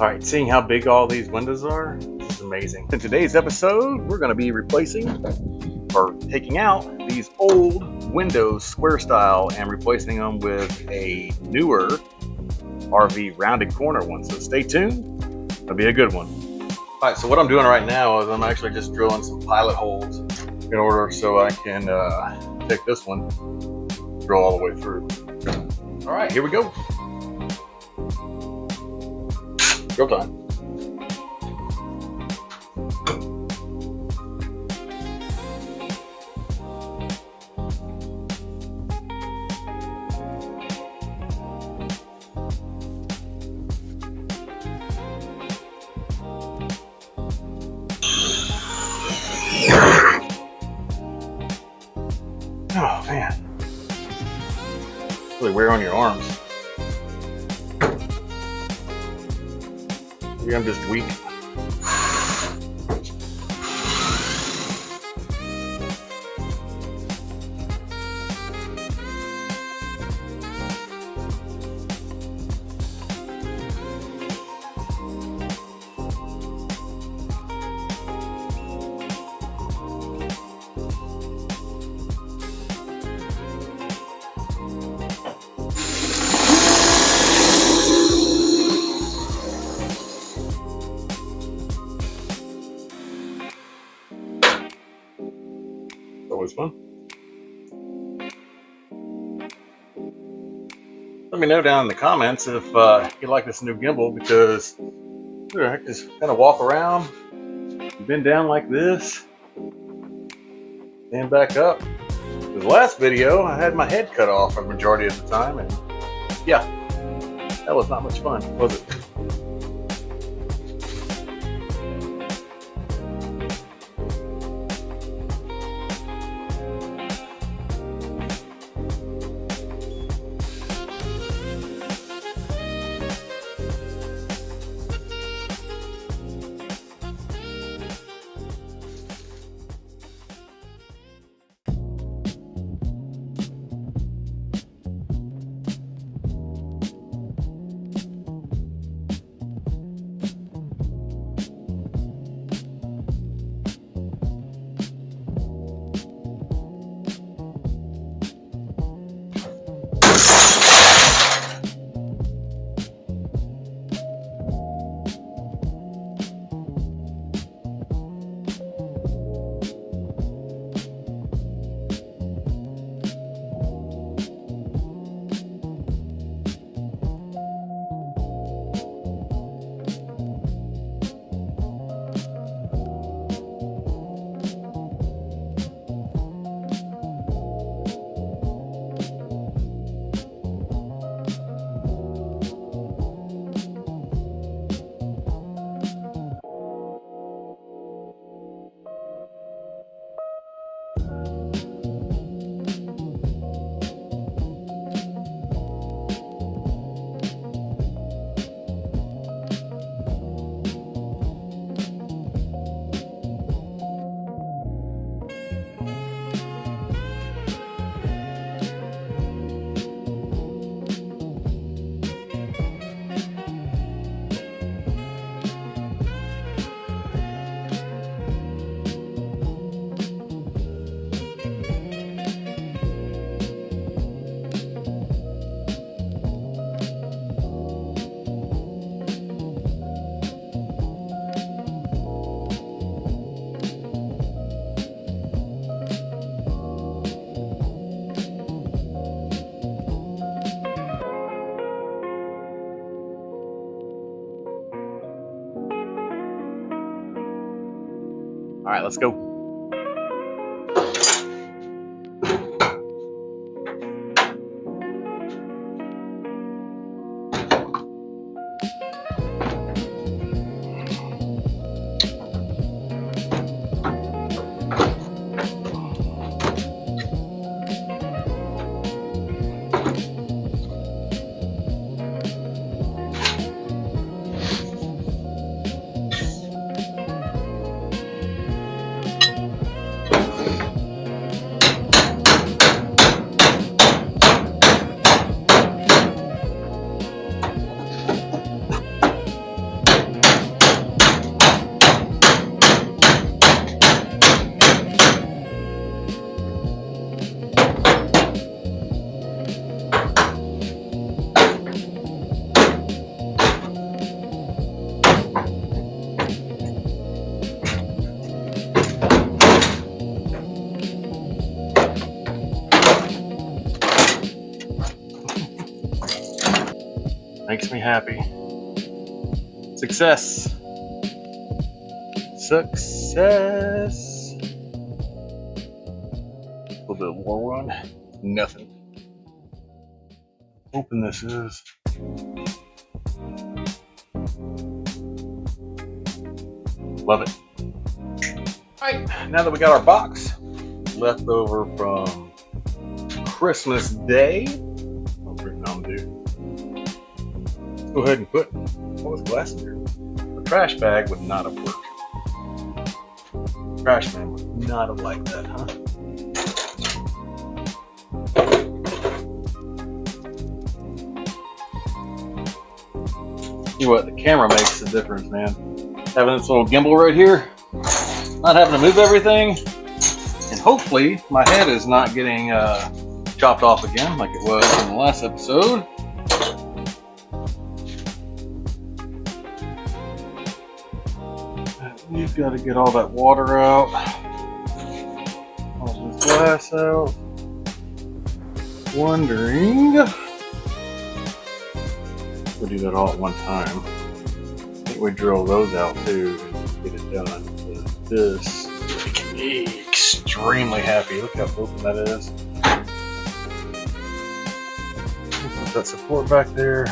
All right, seeing how big all these windows are, this is amazing. In today's episode, we're going to be replacing or taking out these old windows square style and replacing them with a newer RV rounded corner one. So stay tuned, it'll be a good one. All right, so what I'm doing right now is I'm actually just drilling some pilot holes in order so I can take this one, drill all the way through. All right, here we go. Drill time. Oh man, really wear on your arms. Maybe I'm just weak. Always fun. Let me know down in the comments if you like this new gimbal, because I can just kind of walk around, bend down like this, stand back up. The last video I had my head cut off for the majority of the time, and yeah, that was not much fun, was it? All right, let's go. Makes me happy. Success. Success. A little bit of war run. Nothing. Open this is. Love it. Alright, now that we got our box left over from Christmas Day, I'll bring Mountain Dew. Let's go ahead and put all this glass in here. The trash bag would not have worked. Trash man would not have liked that, huh? See what, the camera makes a difference, man. Having this little gimbal right here, not having to move everything, and hopefully my head is not getting chopped off again like it was in the last episode. We've got to get all that water out, all this glass out. Wondering, we'll do that all at one time. I think we drill those out too and get it done. This makes me extremely happy. Look how open that is. Put that support back there.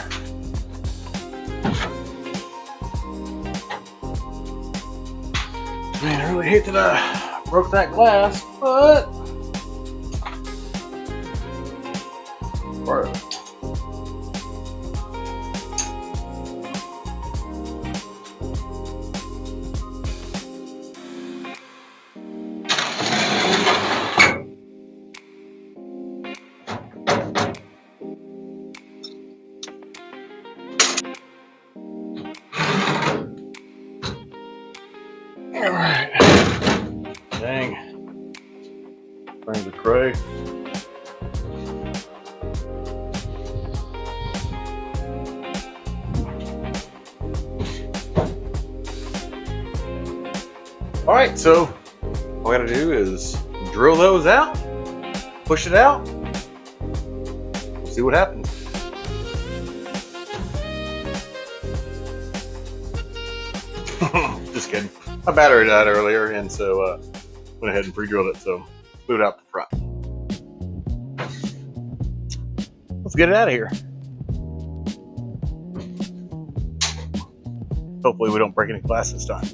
Man, I really hate that I broke that glass, but right. Alright. Dang. Bring the tray. Alright, so all I gotta do is drill those out, push it out, see what happens. Just kidding. My battery died earlier, and so went ahead and pre-drilled it, so boot out the front. Let's get it out of here. Hopefully we don't break any glass this time.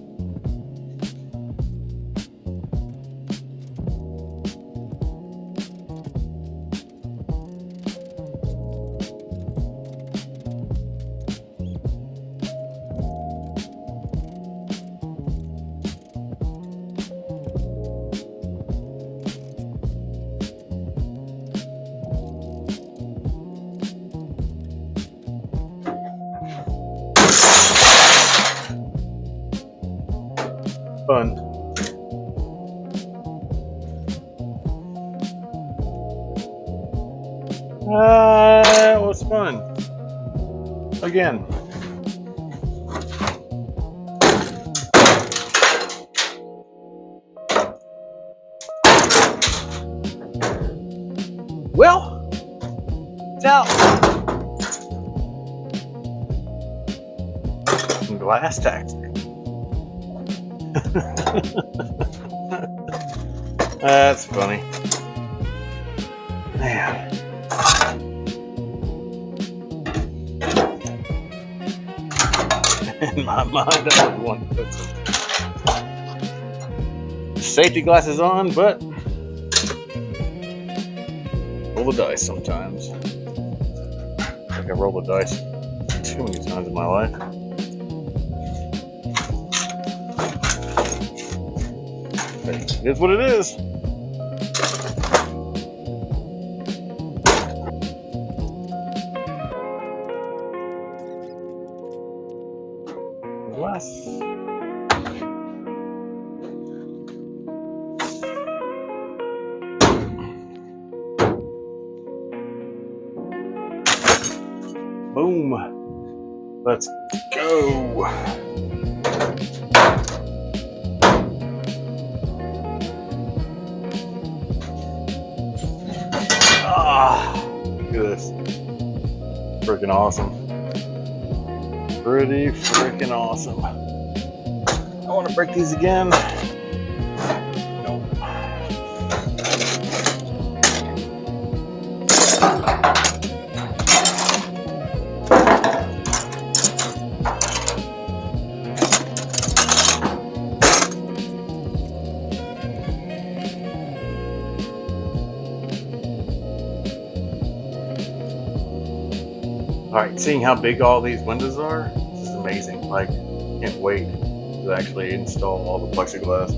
Fun. That was fun. Again. Well, it's out. Some glass tax. That's funny. Man. In my mind, I would want to put some safety glasses on, but roll the dice sometimes. I think I rolled the dice too many times in my life. It is what it is. Glass. Boom. Let's go. Ah, look at this. Freaking awesome. Pretty freaking awesome. I want to break these again. Nope. Alright, seeing how big all these windows are, this is amazing. Like, can't wait to actually install all the plexiglass.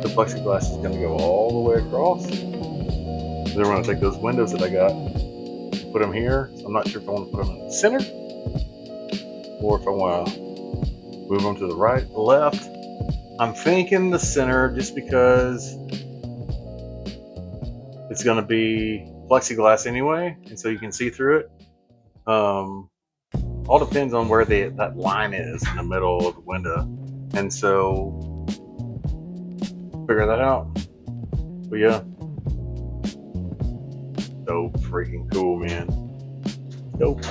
The plexiglass is going to go all the way across. Then we're going to take those windows that I got, put them here. So I'm not sure if I want to put them in the center or if I want to move them to the right, left. I'm thinking the center just because it's going to be plexiglass anyway, and so you can see through it. All depends on where that line is in the middle of the window, and so figure that out. But yeah, so freaking cool, man. Dope.